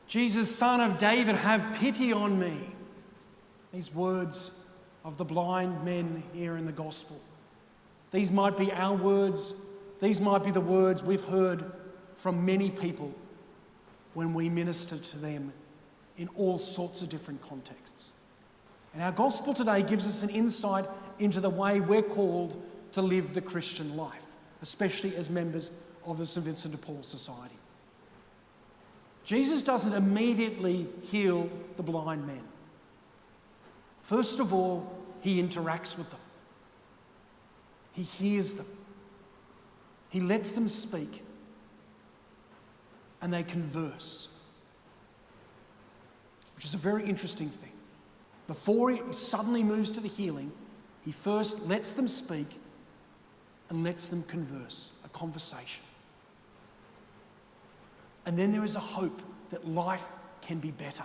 Jesus, Son of David, have pity on me. These words of the blind men here in the gospel. These might be our words. These might be the words we've heard from many people when we minister to them in all sorts of different contexts. And our gospel today gives us an insight into the way we're called to live the Christian life, especially as members of the St. Vincent de Paul Society. Jesus doesn't immediately heal the blind men. First of all, he interacts with them. He hears them. He lets them speak. And they converse, which is a very interesting thing. Before he suddenly moves to the healing, he first lets them speak and lets them converse, a conversation. And then there is a hope that life can be better.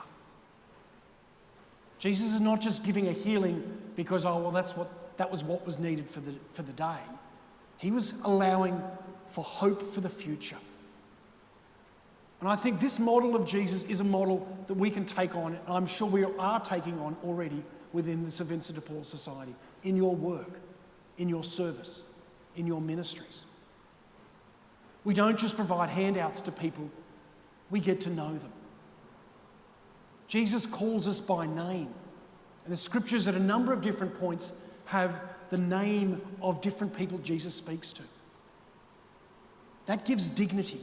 Jesus is not just giving a healing because, that was what was needed for the day. He was allowing for hope for the future. And I think this model of Jesus is a model that we can take on, and I'm sure we are taking on already within the St. Vincent de Paul Society, in your work, in your service, in your ministries. We don't just provide handouts to people, we get to know them. Jesus calls us by name. And the scriptures at a number of different points have the name of different people Jesus speaks to. That gives dignity.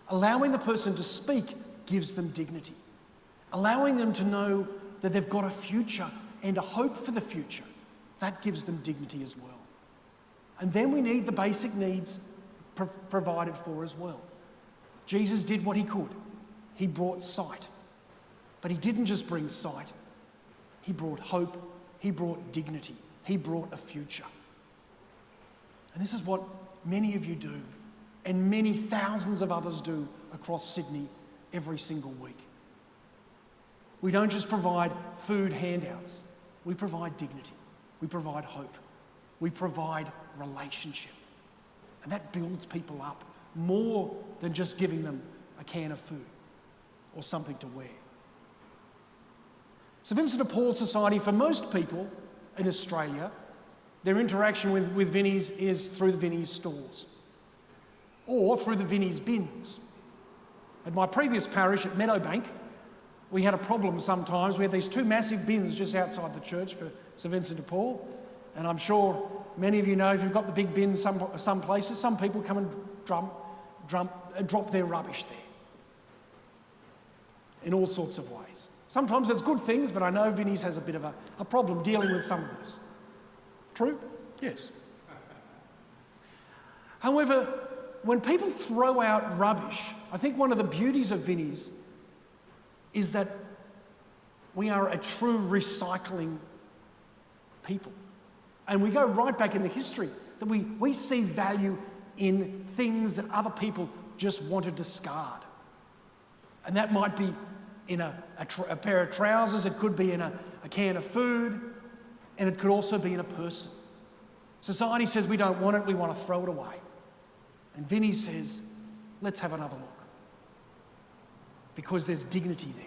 Allowing the person to speak gives them dignity. Allowing them to know that they've got a future and a hope for the future, that gives them dignity as well. And then we need the basic needs provided for as well. Jesus did what he could. He brought sight. But he didn't just bring sight. He brought hope. He brought dignity. He brought a future. And this is what many of you do, and many thousands of others do across Sydney every single week. We don't just provide food handouts. We provide dignity. We provide hope. We provide relationship. And that builds people up more than just giving them a can of food or something to wear. St. Vincent de Paul Society, for most people in Australia, their interaction with Vinnie's is through the Vinnie's stores or through the Vinnie's bins. At my previous parish at Meadowbank, we had a problem sometimes. We had these two massive bins just outside the church for St. Vincent de Paul. And I'm sure many of you know, if you've got the big bins some places, some people come and drop their rubbish there in all sorts of ways. Sometimes it's good things, but I know Vinnie's has a bit of a problem dealing with some of this. True? Yes. However, when people throw out rubbish, I think one of the beauties of Vinnie's is that we are a true recycling people. And we go right back in the history, that we see value in things that other people just want to discard. And that might be in a pair of trousers, it could be in a can of food, and it could also be in a person. Society says we don't want it, we want to throw it away. And Vinnie says, let's have another look. Because there's dignity there.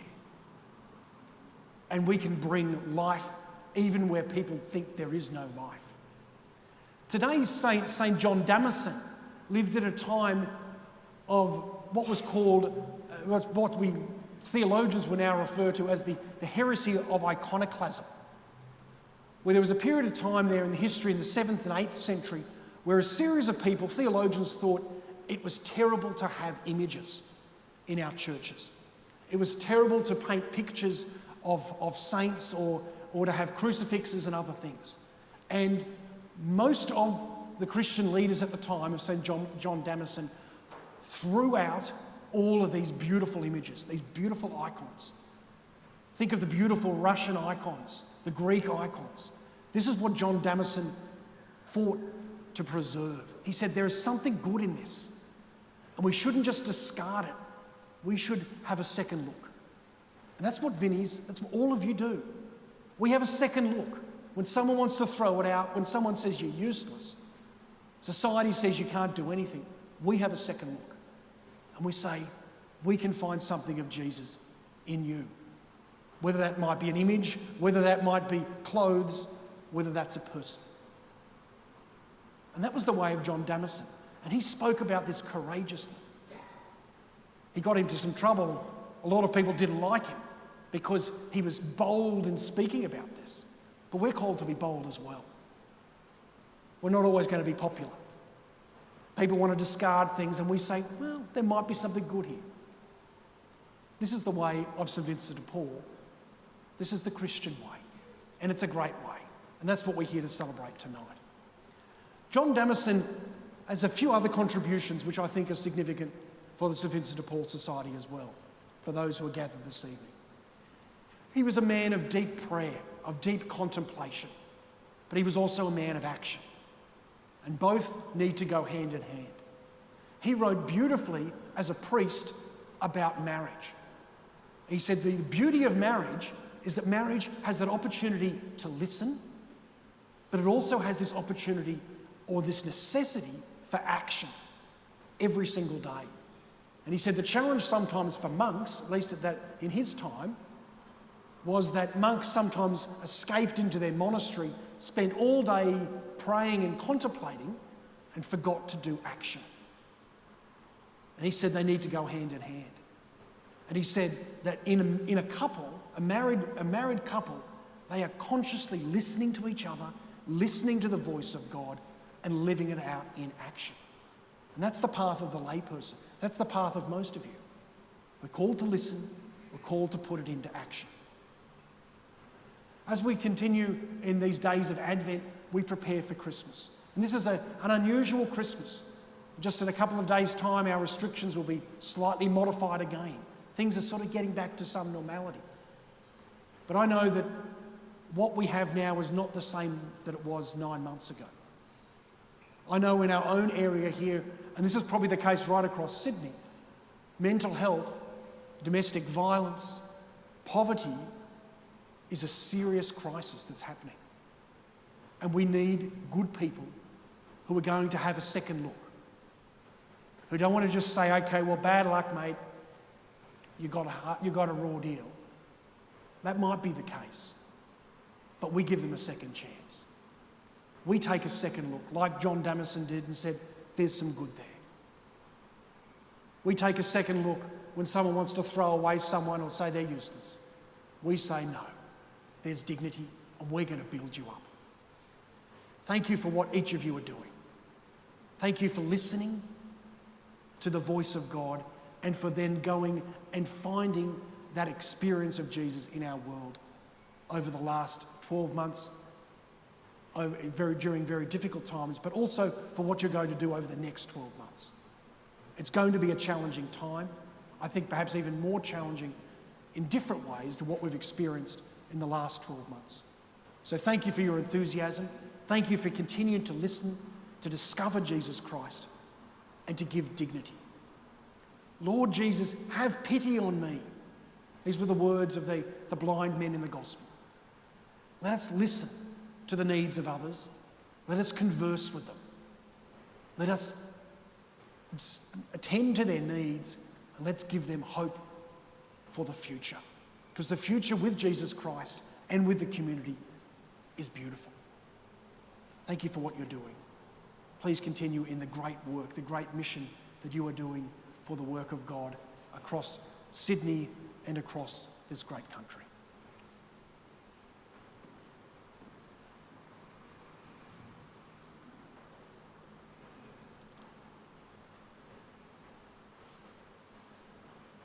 And we can bring life even where people think there is no life. Today's saint, St. John Damascene, lived at a time of what was called, what we theologians will now refer to as the heresy of iconoclasm, where there was a period of time there in the history in the 7th and 8th century where a series of people, theologians, thought it was terrible to have images in our churches. It was terrible to paint pictures of saints or to have crucifixes and other things. And most of the Christian leaders at the time of St. John Damascene threw out all of these beautiful images, these beautiful icons. Think of the beautiful Russian icons, the Greek icons. This is what John Damascene fought to preserve. He said there is something good in this, and we shouldn't just discard it. We should have a second look. And that's what Vinnie's, that's what all of you do. We have a second look. When someone wants to throw it out, when someone says you're useless, society says you can't do anything, we have a second look. And we say, we can find something of Jesus in you. Whether that might be an image, whether that might be clothes, whether that's a person. And that was the way of John Damison. And he spoke about this courageously. He got into some trouble. A lot of people didn't like him because he was bold in speaking about this. But we're called to be bold as well. We're not always going to be popular. People want to discard things and we say, well, there might be something good here. This is the way of St. Vincent de Paul. This is the Christian way. And it's a great way. And that's what we're here to celebrate tonight. John Damison has a few other contributions which I think are significant for the St. Vincent de Paul Society as well, for those who are gathered this evening. He was a man of deep prayer, of deep contemplation, but he was also a man of action. And both need to go hand in hand. He wrote beautifully as a priest about marriage. He said the beauty of marriage is that marriage has that opportunity to listen, but it also has this opportunity or this necessity for action every single day. And he said the challenge sometimes for monks, at least in his time, was that monks sometimes escaped into their monastery, spent all day praying and contemplating, and forgot to do action. And he said they need to go hand in hand. And he said that in a couple, a married couple, they are consciously listening to each other, listening to the voice of God, and living it out in action. And that's the path of the layperson. That's the path of most of you. We're called to listen. We're called to put it into action. As we continue in these days of Advent, we prepare for Christmas. And this is an unusual Christmas. Just in a couple of days' time, our restrictions will be slightly modified again. Things are sort of getting back to some normality. But I know that what we have now is not the same that it was 9 months ago. I know in our own area here, and this is probably the case right across Sydney, mental health, domestic violence, poverty is a serious crisis that's happening. And we need good people who are going to have a second look, who don't want to just say, okay, well, bad luck, mate, you got a raw deal. That might be the case, but we give them a second chance. We take a second look, like John Damison did, and said, there's some good there. We take a second look when someone wants to throw away someone or say they're useless. We say, no, there's dignity, and we're going to build you up. Thank you for what each of you are doing. Thank you for listening to the voice of God and for then going and finding that experience of Jesus in our world over the last 12 months, during very difficult times, but also for what you're going to do over the next 12 months. It's going to be a challenging time. I think perhaps even more challenging in different ways to what we've experienced in the last 12 months. So thank you for your enthusiasm. Thank you for continuing to listen, to discover Jesus Christ, and to give dignity. Lord Jesus, have pity on me. These were the words of the blind men in the gospel. Let us listen to the needs of others. Let us converse with them. Let us attend to their needs, and let's give them hope for the future. Because the future with Jesus Christ and with the community is beautiful. Thank you for what you're doing. Please continue in the great work, the great mission that you are doing for the work of God across Sydney and across this great country.